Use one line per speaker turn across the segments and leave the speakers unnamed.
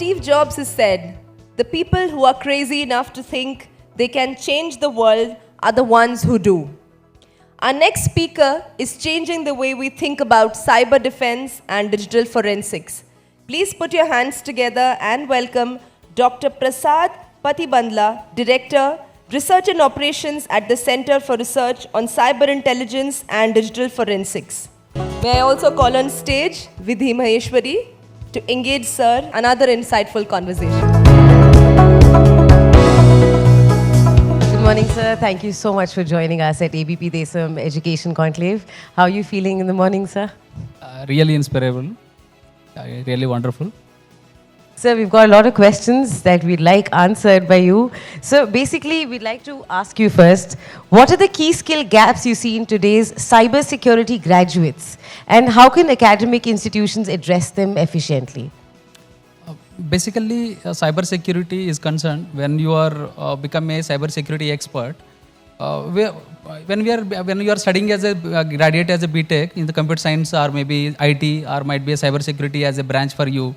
Steve Jobs has said, the people who are crazy enough to think they can change the world are the ones who do. Our next speaker is changing the way we think about cyber defense and digital forensics. Please put your hands together and welcome Dr. Prasad Patibandla, Director, Research and Operations at the Center for Research on Cyber Intelligence and Digital Forensics. May I also call on stage Vidhi Maheshwari to engage Sir another insightful conversation.
Good morning, sir. Thank you so much for joining us at ABP Desam Education Conclave. How are you feeling in the morning, sir?
Really inspirable, really wonderful.
Sir, we've got a lot of questions that we'd like answered by you. So basically, we'd like to ask you first, what are the key skill gaps you see in today's cybersecurity graduates? And how can academic institutions address them efficiently?
Basically, cybersecurity is concerned when you are become a cybersecurity expert. When you are studying as a graduate as a BTech in the computer science or maybe IT or might be a cybersecurity as a branch for you.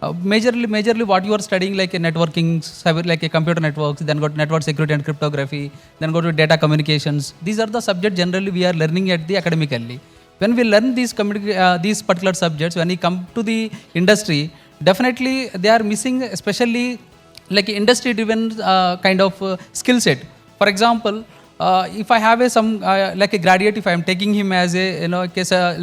Majorly what you are studying like a networking, cyber like a computer networks, then go to network security and cryptography, then go to data communications. These are the subjects generally we are learning at the academically. When we learn these particular subjects, when we come to the industry, definitely they are missing, especially like industry-driven kind of skill set. For example, if I have like a graduate, if I am taking him as a like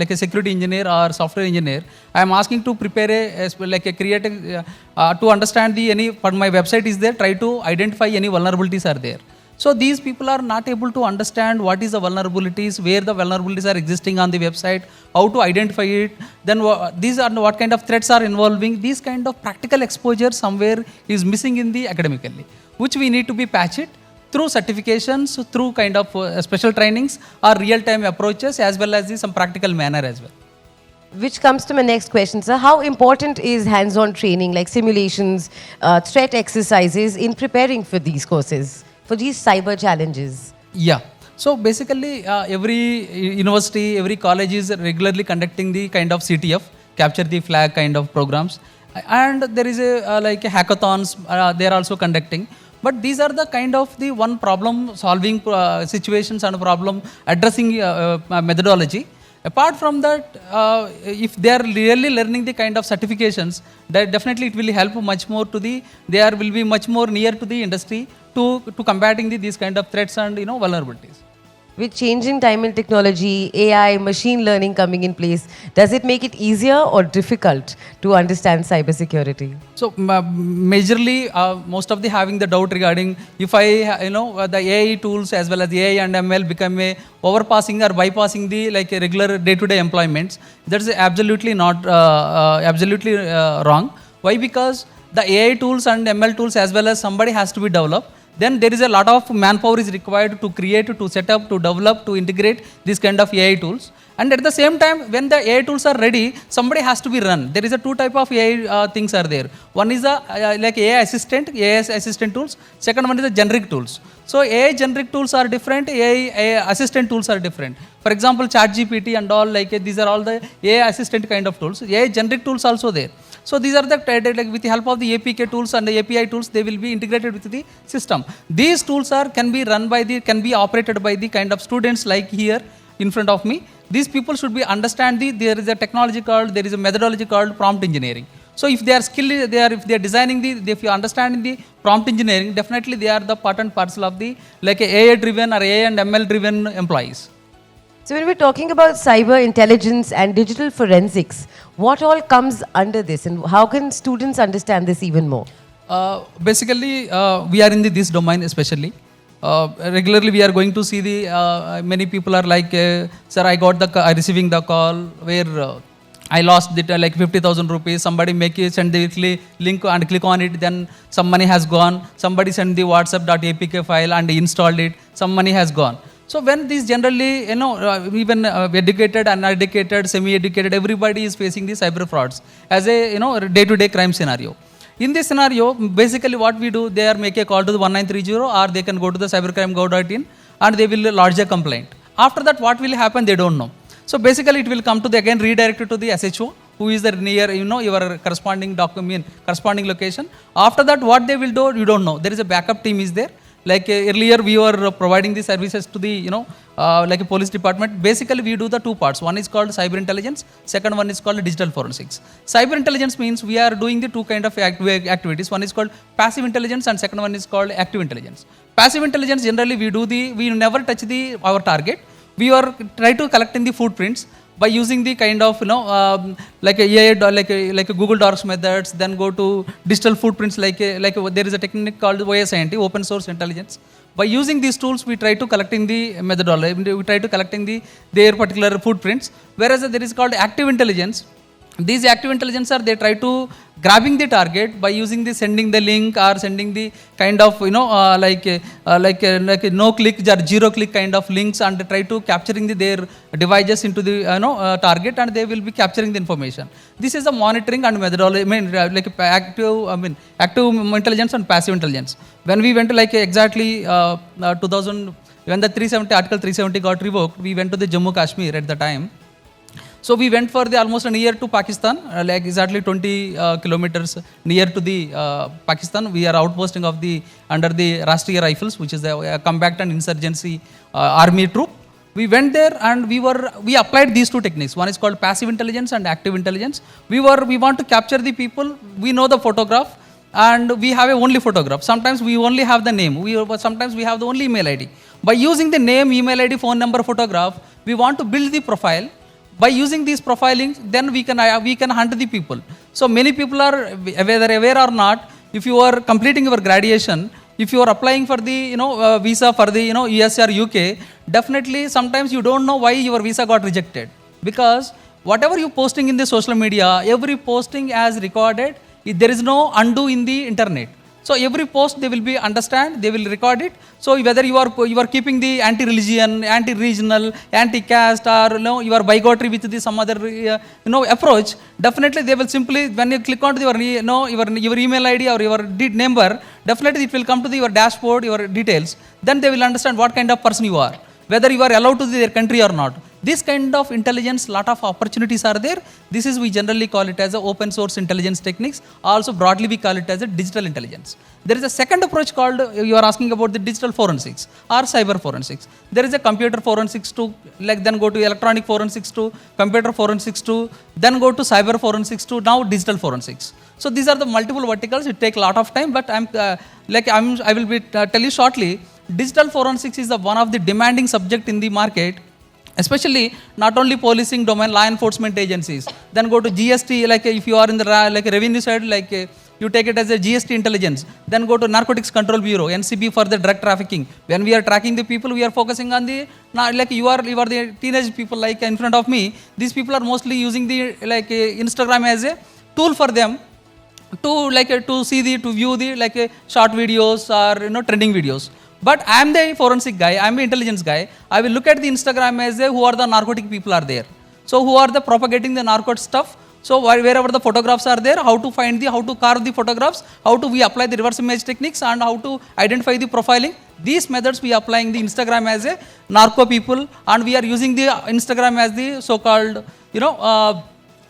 a security engineer or software engineer, I am asking to prepare to understand but my website is there. Try to identify any vulnerabilities are there. So these people are not able to understand what is the vulnerabilities, where the vulnerabilities are existing on the website, how to identify it, then these are what kind of threats are involving. These kind of practical exposure somewhere is missing in the academically, which we need to be patched through certifications, through kind of special trainings or real-time approaches as well as some practical manner as well.
Which comes to my next question, sir. How important is hands-on training like simulations, threat exercises in preparing for these courses, for these cyber challenges?
Yeah. So basically every university, every college is regularly conducting the kind of CTF, capture the flag kind of programs. And there is like hackathons they are also conducting. But these are the kind of the one problem solving situations and problem addressing methodology. Apart from that, if they are really learning the kind of certifications, that definitely it will help much more to they will be much more near to the industry to combating these kind of threats and vulnerabilities.
With changing time and technology, AI, machine learning coming in place, does it make it easier or difficult to understand cybersecurity? So
majorly, most of the having the doubt regarding if the AI tools as well as the AI and ML become a overpassing or bypassing the like a regular day-to-day employments. That's absolutely not absolutely wrong. Why? Because the AI tools and ML tools as well as somebody has to be developed. Then there is a lot of manpower is required to create, to set up, to develop, to integrate this kind of AI tools. And at the same time, when the AI tools are ready, somebody has to be run. There is a two type of AI things are there. One is like AI assistant tools. Second one is the generic tools. So AI generic tools are different, AI assistant tools are different. For example, ChatGPT and all like these are all the AI assistant kind of tools. AI generic tools also there. So these are the like with the help of the APK tools and the API tools, they will be integrated with the system. These tools can be run by can be operated by the kind of students like here in front of me. These people should be understand there is a technology called, there is a methodology called prompt engineering. So if they are skilled, if they are designing if you understand the prompt engineering, definitely they are the part and parcel of the like AI driven or AI and ML driven employees.
So when we're talking about cyber intelligence and digital forensics, what all comes under this and how can students understand this even more?
Basically, we are in this domain especially. Regularly we are going to see many people are like, sir, I got receiving the call where I lost like 50,000 rupees. Somebody send the link and click on it. Then some money has gone. Somebody send the WhatsApp.apk file and installed it. Some money has gone. So when these generally, even educated, uneducated, semi-educated, everybody is facing these cyber frauds as a day-to-day crime scenario. In this scenario, basically what we do, they are make a call to the 1930 or they can go to the cybercrime.gov.in and they will lodge a complaint. After that, what will happen, they don't know. So basically it will come to again redirected to the SHO who is the near, your corresponding document, corresponding location. After that, what they will do, you don't know. There is a backup team is there. Like earlier, we were providing the services to the, like a police department. Basically, we do the two parts. One is called cyber intelligence. Second one is called digital forensics. Cyber intelligence means we are doing the two kind of activities. One is called passive intelligence and second one is called active intelligence. Passive intelligence, generally we never touch our target. We are try to collect in the footprints by using the kind of like a AI, like a Google Docs methods, then go to digital footprints like there is a technique called OSINT, open source intelligence. By using these tools, we try to collecting the methodology, we try to collecting their particular footprints. Whereas there is called active intelligence. These active intelligence are they try to grabbing the target by using the sending the link or sending the kind of like a no click or zero click kind of links and try to capturing their devices into the target and they will be capturing the information. This is a monitoring and methodology. I mean like active intelligence and passive intelligence. When we went to like exactly 2000 when the 370 article 370 got revoked, we went to the Jammu Kashmir at the time. So we went for the almost a year to Pakistan, like exactly 20 kilometers near to the Pakistan. We are outposting of the under the Rashtriya Rifles, which is a combat and insurgency army troop. We went there and we applied these two techniques. One is called passive intelligence and active intelligence. We want to capture the people. We know the photograph and we have a only photograph. Sometimes we only have the name. Sometimes we have the only email ID. By using the name, email ID, phone number, photograph, we want to build the profile. By using these profiling, then we can hunt the people. So many people are, whether aware or not, if you are completing your graduation, if you are applying for the visa for the US or UK, definitely sometimes you don't know why your visa got rejected. Because whatever you posting in the social media, every posting as recorded, there is no undo in the internet. So every post they will be understand, they will record it. So whether you are keeping the anti-religion, anti-regional, anti-caste, or you are bigotry with the some other approach, definitely they will simply when you click on your email ID or your number, definitely it will come to your dashboard, your details. Then they will understand what kind of person you are, whether you are allowed to their country or not. This kind of intelligence, lot of opportunities are there. This is we generally call it as a open source intelligence techniques. Also broadly we call it as a digital intelligence. There is a second approach called, you are asking about the digital forensics or cyber forensics. There is a computer forensics too, like then go to electronic forensics too, computer forensics too, then go to cyber forensics too, now digital forensics. So these are the multiple verticals. It take a lot of time, but I will be tell you shortly. Digital forensics is one of the demanding subject in the market. Especially not only policing domain, law enforcement agencies. Then go to GST, like if you are in the like revenue side, like you take it as a GST intelligence. Then go to Narcotics Control Bureau, NCB for the drug trafficking. When we are tracking the people, we are focusing on the, like you are the teenage people like in front of me. These people are mostly using the like Instagram as a tool for them to view the like short videos or trending videos. But I am the forensic guy, I am the intelligence guy. I will look at the Instagram as who are the narcotic people are there. So who are the propagating the narcotic stuff. So wherever the photographs are there, how to find how to carve the photographs, how to we apply the reverse image techniques and how to identify the profiling. These methods we are applying the Instagram as a narco people and we are using the Instagram as the so-called,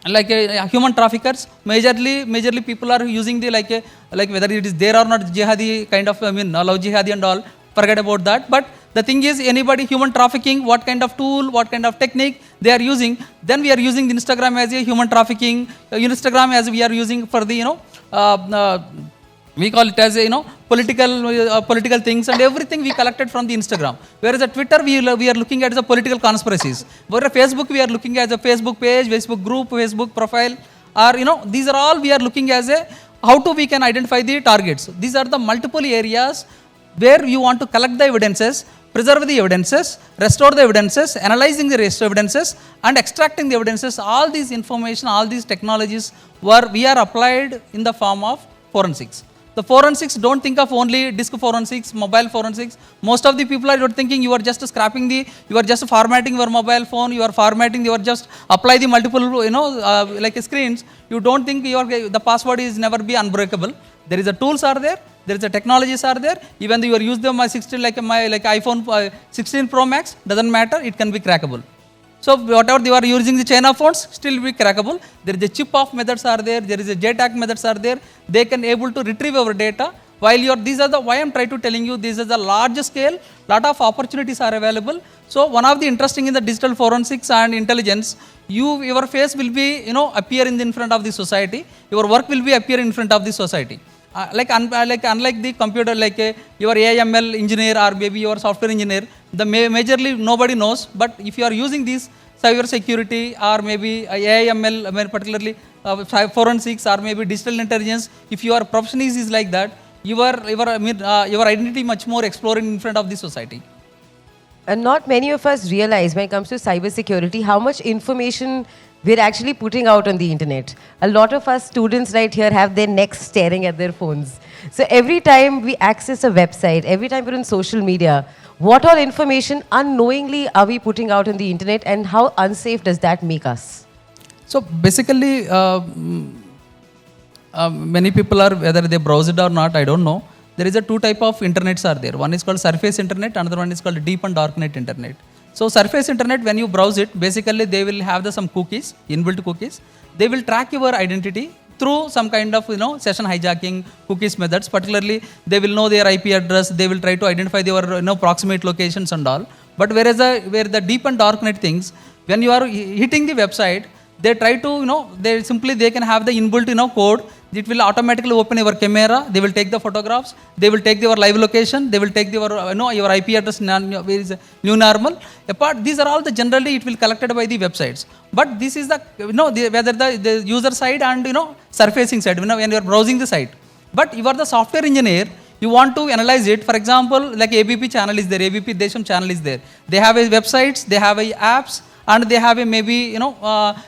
like human traffickers. Majorly people are using the like whether it is there or not jihadi kind of, love jihadi and all. Forget about that. But the thing is, anybody human trafficking, what kind of tool, what kind of technique they are using, then we are using the Instagram as a human trafficking, Instagram as we are using for the, we call it as a, political things and everything we collected from the Instagram. Whereas at Twitter, we are looking at the political conspiracies. Whereas Facebook, we are looking at a Facebook page, Facebook group, Facebook profile, or, these are all we are looking as a, how to we can identify the targets. These are the multiple areas where you want to collect the evidences, preserve the evidences, restore the evidences, analyzing the evidences, and extracting the evidences. All these information, all these technologies we are applied in the form of forensics. The forensics, don't think of only disk forensics, mobile forensics. Most of the people are thinking you are just scrapping you are just formatting your mobile phone, you are formatting, you are just apply the multiple, like screens. You don't think the password is never be unbreakable. There is a tools are there. There is a technologies are there. Even though you are use them my 16 like iPhone 16 Pro Max, doesn't matter. It can be crackable. So whatever they are using the China phones, still be crackable. There is a chip off methods are there. There is a JTAG methods are there. They can able to retrieve our data. While these are the, why I'm trying to telling you, this is a large scale, lot of opportunities are available. So one of the interesting in the digital forensics and intelligence, your face will be, appear in front of the society. Your work will be appear in front of the society. Unlike the computer, your AIML engineer or maybe your software engineer, the majorly nobody knows. But if you are using this cyber security or maybe AIML, particularly forensics or maybe digital intelligence, if your profession is like that, your identity much more exploring in front of the society.
And not many of us realize when it comes to cybersecurity how much information we're actually putting out on the internet. A lot of us students right here have their necks staring at their phones. So every time we access a website, every time we're on social media, what all information unknowingly are we putting out on the internet, and how unsafe does that make us?
So basically, many people are, whether they browse it or not, I don't know. There is a two type of internets are there. One is called surface internet, another one is called deep and darknet internet. So surface internet, when you browse it, basically they will have some cookies, inbuilt cookies. They will track your identity through some kind of session hijacking cookies methods. Particularly, they will know their IP address. They will try to identify their proximate locations and all. But where the deep and darknet things, when you are hitting the website, they try to they can have the inbuilt code. It will automatically open your camera. They will take the photographs. They will take your live location. They will take your your IP address. Where is new normal? Apart, these are all the generally it will collected by the websites. But this is the whether the user side and surfacing side when you are browsing the site. But you are the software engineer. You want to analyze it. For example, like ABP channel is there. ABP Desam channel is there. They have a websites. They have a apps. And they have a maybe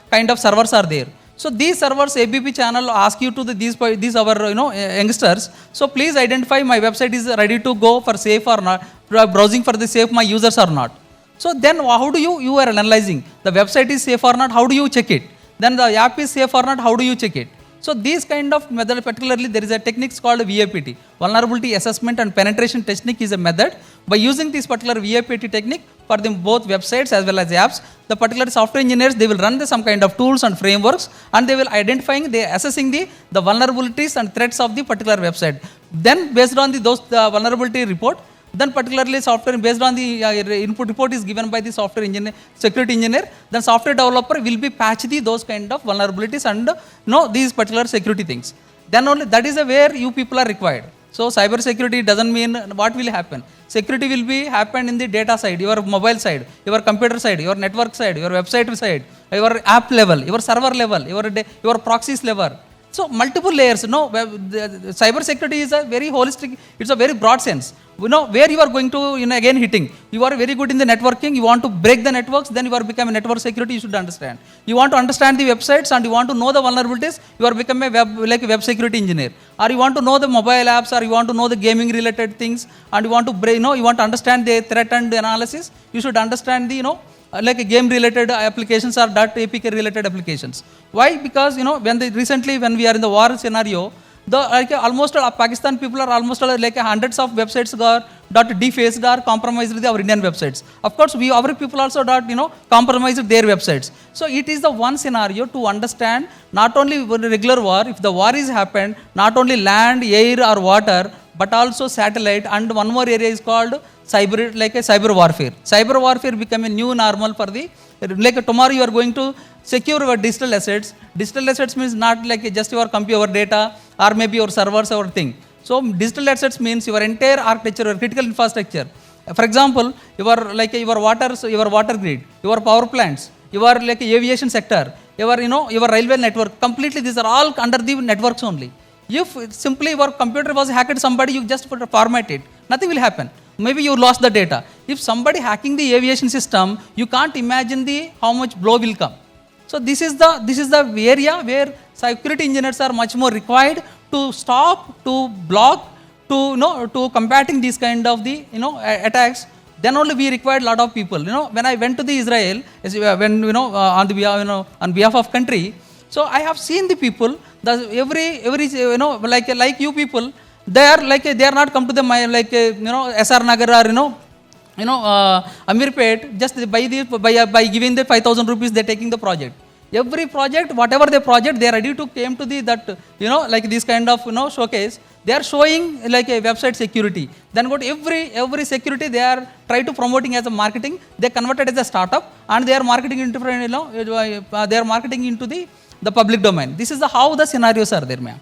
kind of servers are there. So these servers, ABP channel ask you to these our youngsters. So please identify my website is ready to go for safe or not, browsing for the safe my users or not. So then how do you are analyzing the website is safe or not? How do you check it? Then the app is safe or not? How do you check it? So these kind of method, particularly there is a technique called VAPT, vulnerability assessment and penetration technique is a method. By using this particular VAPT technique for both websites as well as apps, the particular software engineers, they will run some kind of tools and frameworks, and they will assessing the vulnerabilities and threats of the particular website. Then based on the vulnerability report, then particularly software based on the input report is given by the software engineer, security engineer, then software developer will be patch those kind of vulnerabilities and these particular security things. Then only that is where you people are required. So cyber security doesn't mean what will happen. Security will be happen in the data side, your mobile side, your computer side, your network side, your website side, your app level, your server level, your proxies level. So multiple layers, cyber security is a very holistic, it's a very broad sense. Where you are going to, again hitting. You are very good in the networking, you want to break the networks, then you are become a network security, you should understand. You want to understand the websites and you want to know the vulnerabilities, you are become a web security engineer. Or you want to know the mobile apps, or you want to know the gaming related things, and you want to you want to understand the threat and the analysis, you should understand the, like game related applications or .apk related applications. Why? Because recently when we are in the war scenario, almost Pakistan people are almost hundreds of websites got defaced or compromised our Indian websites. Of course, our people also compromised their websites. So it is the one scenario to understand not only regular war, if the war is happened, not only land, air or water, but also satellite, and one more area is called cyber warfare. Cyber warfare become a new normal for tomorrow you are going to secure your digital assets. Digital assets means not just your computer data or maybe your servers or thing. So digital assets means your entire architecture, your critical infrastructure. For example, your water grid, your power plants, your aviation sector, your railway network. Completely these are all under the networks only. If simply your computer was hacked, somebody you just format it, nothing will happen. Maybe you lost the data. If somebody hacking the aviation system, you can't imagine how much blow will come. So this is the area where security engineers are much more required to stop, to block, to combating these kind of the attacks. Then only we required a lot of people. When I went to the Israel, on behalf of country, so I have seen the people. Every like you people, they are not come to the SR Nagar or Amirpet, just by giving the 5,000 rupees, they're taking the project. Every project, whatever the project, they are ready to came to the that like this kind of showcase. They are showing like a website security. Then got every security they are try to promoting as a marketing. They converted as a startup and they are marketing into they are marketing into the public domain. This is how the scenarios are there, ma'am.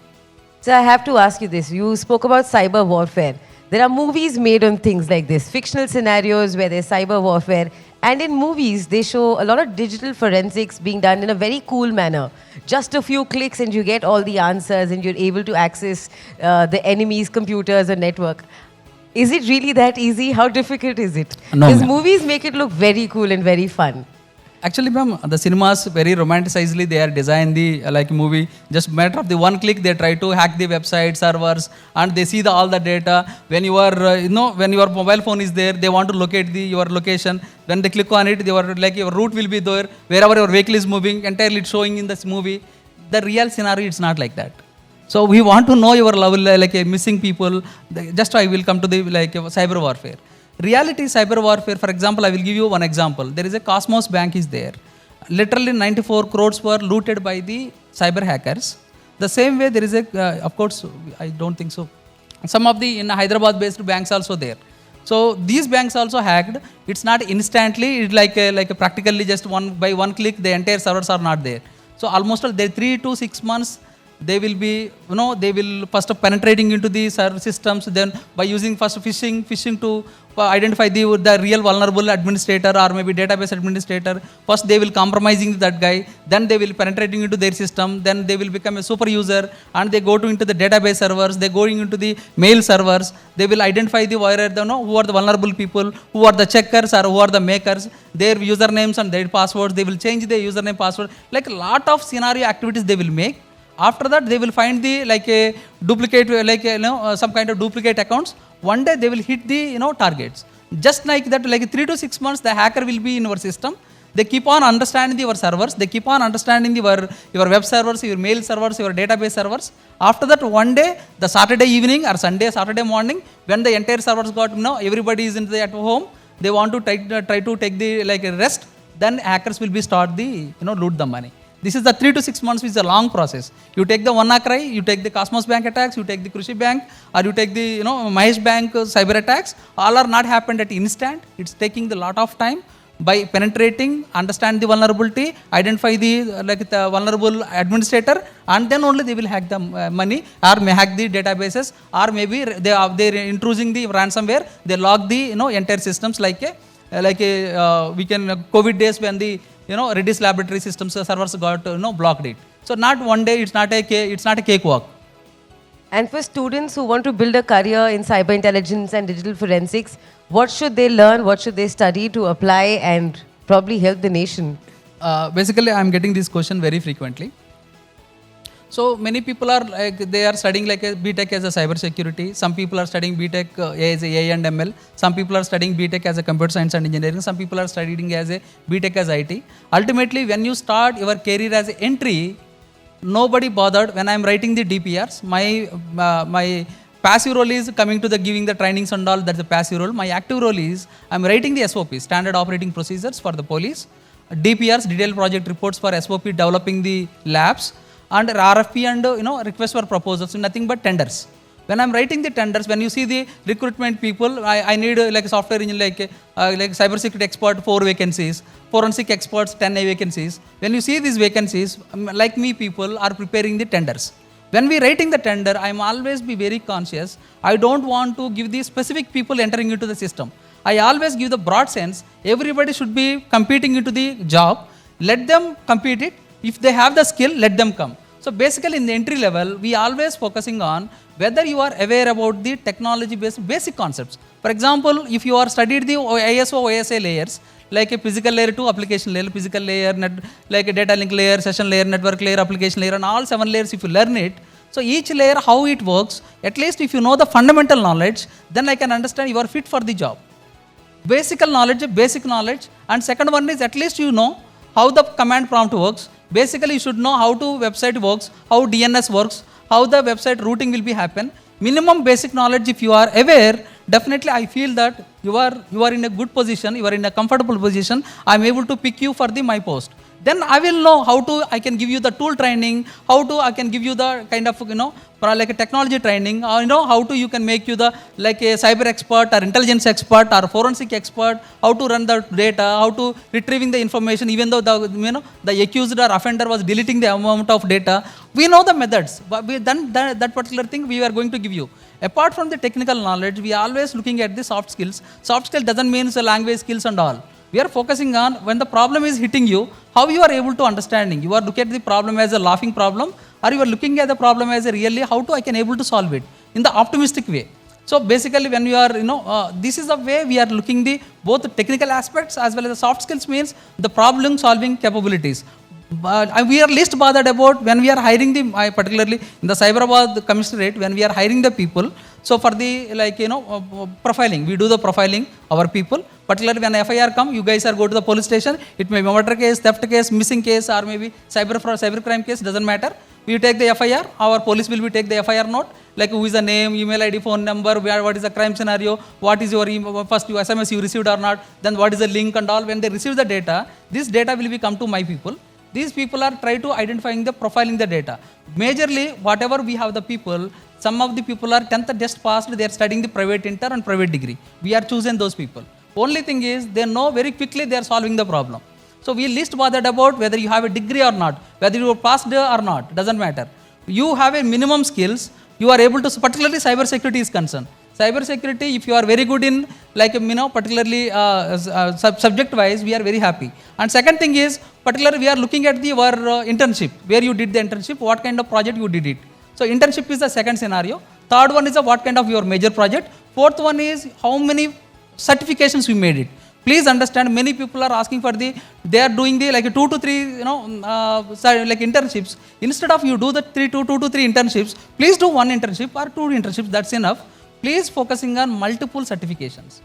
So I have to ask you this. You spoke about cyber warfare. There are movies made on things like this, fictional scenarios where there's cyber warfare. And in movies, they show a lot of digital forensics being done in a very cool manner. Just a few clicks and you get all the answers and you're able to access the enemy's computers or network. Is it really that easy? How difficult is it?
No,
Because
ma'am.
movies make it look very cool and very fun.
Actually, ma'am, the cinemas very romanticizedly they are designed the like movie. Just matter of the one click, they try to hack the website servers and they see all the data. When you are when your mobile phone is there, they want to locate your location. When they click on it, they were like your route will be there. Wherever your vehicle is moving, entirely it's showing in this movie. The real scenario, it's not like that. So we want to know your level like missing people. Just I will come to the like cyber warfare. Reality cyber warfare, for example, I will give you one example. There is a Cosmos bank is there. Literally 94 crores were looted by the cyber hackers. The same way there is a, of course, I don't think so. Some of the in Hyderabad based banks also there. So these banks also hacked. It's not instantly, it's like practically just by one click, the entire servers are not there. So almost they 3 to 6 months, they will be, they will first penetrating into the server systems, then by using first phishing to identify the real vulnerable administrator or maybe database administrator. First they will compromising that guy, then they will penetrating into their system, then they will become a super user and they go to into the database servers, they going into the mail servers, they will identify the who are the vulnerable people, who are the checkers or who are the makers, their usernames and their passwords, they will change their username password, like a lot of scenario activities they will make. After that, they will find the like a duplicate, like some kind of duplicate accounts. One day they will hit the targets. Just like that, like 3 to 6 months, the hacker will be in your system. They keep on understanding your servers. They keep on understanding your web servers, your mail servers, your database servers. After that, one day, the Saturday evening or Saturday morning, when the entire servers got everybody is at home. They want to try to take the like a rest. Then hackers will be start the loot the money. This is the 3 to 6 months, which is a long process. You take the WannaCry, you take the Cosmos Bank attacks, you take the Krushi Bank, or you take the Mahesh Bank cyber attacks. All are not happened at instant. It's taking a lot of time by penetrating, understand the vulnerability, identify the the vulnerable administrator, and then only they will hack the money or may hack the databases, or maybe they're intruding the ransomware. They log the entire systems we can COVID days when the Redis laboratory systems servers got blocked it. So not one day, it's not a cakewalk.
And for students who want to build a career in cyber intelligence and digital forensics, what should they learn? What should they study to apply and probably help the nation?
Basically, I'm getting this question very frequently. So many people are they are studying like a BTech as a cyber security. Some people are studying BTech as a AI and ML. Some people are studying BTech as a computer science and engineering. Some people are studying as a BTech as IT. Ultimately, when you start your career as an entry, nobody bothered. When I'm writing the DPRs, my passive role is coming to the giving the trainings and all. That's the passive role. My active role is I'm writing the SOPs, standard operating procedures for the police, DPRs, detailed project reports for SOP, developing the labs, and RFP and request for proposals, nothing but tenders. When I'm writing the tenders, when you see the recruitment people, I need like a software engineer, like cybersecurity expert 4 vacancies, forensic experts 10 vacancies. When you see these vacancies, like me, people are preparing the tenders. When we writing the tender, I'm always be very conscious. I don't want to give the specific people entering into the system. I always give the broad sense. Everybody should be competing into the job. Let them compete it. If they have the skill, let them come. So basically in the entry level, we always focusing on whether you are aware about the technology based basic concepts. For example, if you are studied the ISO, OSA layers, like a physical layer to application layer, physical layer, like a data link layer, session layer, network layer, application layer, and all 7 layers, if you learn it, so each layer, how it works, at least if you know the fundamental knowledge, then I can understand you are fit for the job. Basic knowledge, and second one is at least you know how the command prompt works. Basically, you should know how to website works, how DNS works, how the website routing will be happen. Minimum basic knowledge if you are aware, definitely I feel that you are in a good position, you are in a comfortable position. I'm able to pick you for the my post. Then I will know how to, I can give you the tool training, how to, I can give you the kind of, like a technology training, or how to, you can make you the, like a cyber expert or intelligence expert or forensic expert, how to run the data, how to retrieving the information, even though the accused or offender was deleting the amount of data. We know the methods, but we then that particular thing we are going to give you. Apart from the technical knowledge, we are always looking at the soft skills. Soft skill doesn't mean the language skills and all. We are focusing on when the problem is hitting you, how you are able to understanding. You are looking at the problem as a laughing problem, or you are looking at the problem as a really how to I can able to solve it in the optimistic way. So basically, when you are, this is the way we are looking the both the technical aspects as well as the soft skills means the problem solving capabilities. But we are least bothered about when we are hiring the, particularly in the Cyberabad Commissionerate, when we are hiring the people. So for the profiling, we do the profiling our people. Particularly when FIR come, you guys are go to the police station. It may be murder case, theft case, missing case, or maybe cyber crime case. Doesn't matter. We take the FIR. Our police will be take the FIR note. Like who is the name, email ID, phone number, what is the crime scenario, what is your first SMS you received or not, then what is the link and all. When they receive the data, this data will be come to my people. These people are try to identifying the profiling the data. Majorly, whatever we have the people, some of the people are 10th just passed, they are studying the private inter and private degree. We are choosing those people. Only thing is, they know very quickly they are solving the problem. So we least bothered about whether you have a degree or not, whether you passed or not, doesn't matter. You have a minimum skills, you are able to, particularly cyber security is concerned. Cyber security, if you are very good in, like, particularly subject wise, we are very happy. And second thing is, particularly we are looking at your internship, where you did the internship, what kind of project you did it. So internship is the second scenario. Third one is what kind of your major project. Fourth one is how many certifications we made it. Please understand, many people are asking for they are doing the like 2 to 3, like internships. Instead of you do the 2 to 3 internships, please do one internship or 2 internships, that's enough. Please focusing on multiple certifications.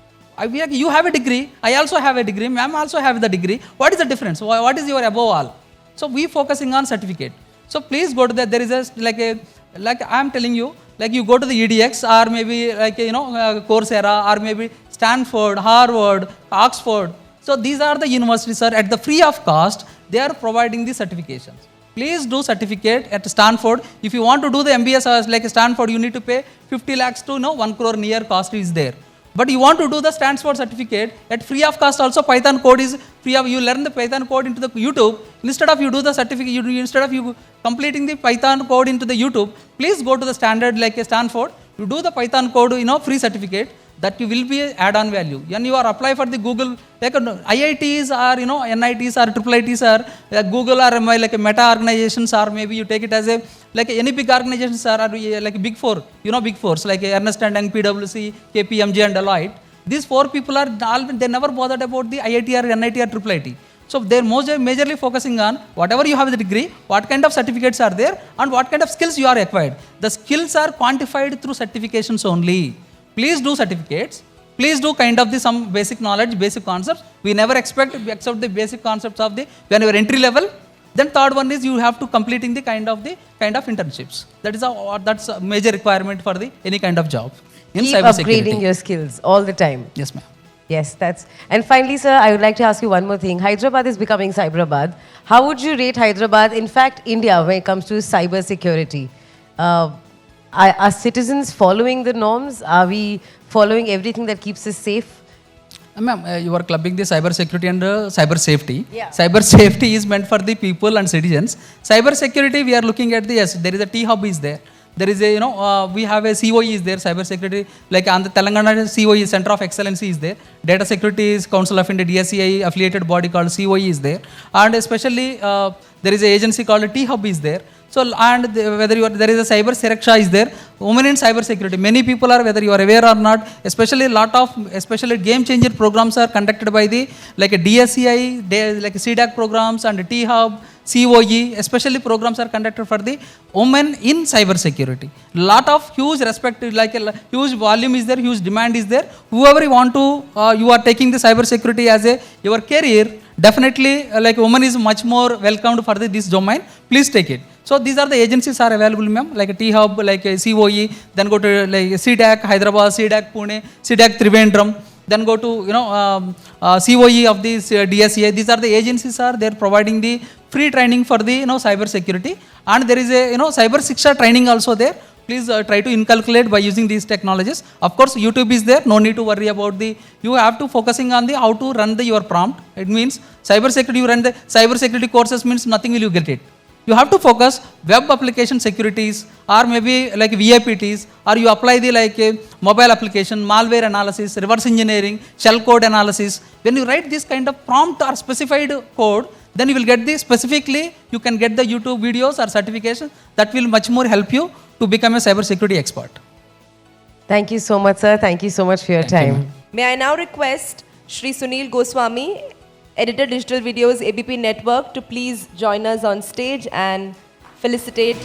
You have a degree, I also have a degree, ma'am also have the degree. What is the difference? What is your above all? So we focusing on certificate. So please go to that. There is a like I am telling you, like you go to the EDX or maybe like Coursera or maybe Stanford, Harvard, Oxford. So these are the universities, sir, at the free of cost, they are providing the certifications. Please do certificate at Stanford. If you want to do the MBS like Stanford, you need to pay 50 lakhs to 1 crore near cost is there. But you want to do the Stanford certificate at free of cost also, Python code is free of, you learn the Python code into the YouTube. Instead of you do the certificate, instead of you completing the Python code into the YouTube, please go to the standard like a Stanford, you do the Python code, free certificate, that you will be add-on value. When you are apply for the Google, like IITs or NITs or IIITs or Google or like a Meta organizations, or maybe you take it as a like any big organizations or like Big Four, Big Fours like Ernst & Young, PwC, KPMG and Deloitte. These 4 people are they never bothered about the IIT or NIT or IIIT. So they're majorly focusing on whatever you have the degree, what kind of certificates are there, and what kind of skills you are acquired. The skills are quantified through certifications only. Please do certificates. Please do kind of some basic knowledge, basic concepts. We never expect except the basic concepts of when you are entry level. Then third one is you have to completing the kind of internships. That's a major requirement for any kind of job in
Keep
cybersecurity.
upgrading your skills all the time.
Yes, ma'am.
Yes, that's. And finally, sir, I would like to ask you one more thing. Hyderabad is becoming Cyberabad. How would you rate Hyderabad, in fact, India, when it comes to cyber security? Are citizens following the norms? Are we following everything that keeps us safe?
Ma'am, you are clubbing the cyber security and cyber safety.
Yeah.
Cyber safety is meant for the people and citizens. Cyber security, we are looking at yes, there is a T-Hub is there. There is a, we have a COE is there, cyber security, like on the Telangana COE, Center of Excellency is there. Data Security is Council of India, DSCI affiliated body called COE is there. And especially there is an agency called T-Hub is there. So, and whether you are, there is a cyber Suraksha is there, women in cyber security. Many people are, whether you are aware or not, especially especially game changer programs are conducted by like a DSCI, like CDAC programs and T-Hub, COE, especially programs are conducted for the women in cyber security. Lot of huge respect, like a huge volume is there, huge demand is there. Whoever you want to, you are taking the cyber security as your career, definitely like woman is much more welcomed for this domain. Please take it. So these are the agencies are available, ma'am, like a T-Hub, like a COE, then go to like CDAC Hyderabad, CDAC Pune, CDAC Trivandrum, then go to COE of the DSA. These are the agencies they're providing the free training for the cyber security, and there is a cyber shiksha training also there. Please try to inculcate by using these technologies. Of course, YouTube is there. No need to worry about you have to focusing on the how to run your prompt. It means cyber security. You run the cyber security courses means nothing will you get it. You have to focus web application securities, or maybe like VAPTs, or you apply the like mobile application, malware analysis, reverse engineering, shell code analysis. When you write this kind of prompt or specified code, then you will get the specifically, you can get the YouTube videos or certification that will much more help you to become a cyber security expert.
Thank you so much, sir. Thank you so much for your time.
May I now request Shri Sunil Goswami, Editor Digital Videos ABP Network, to please join us on stage and felicitate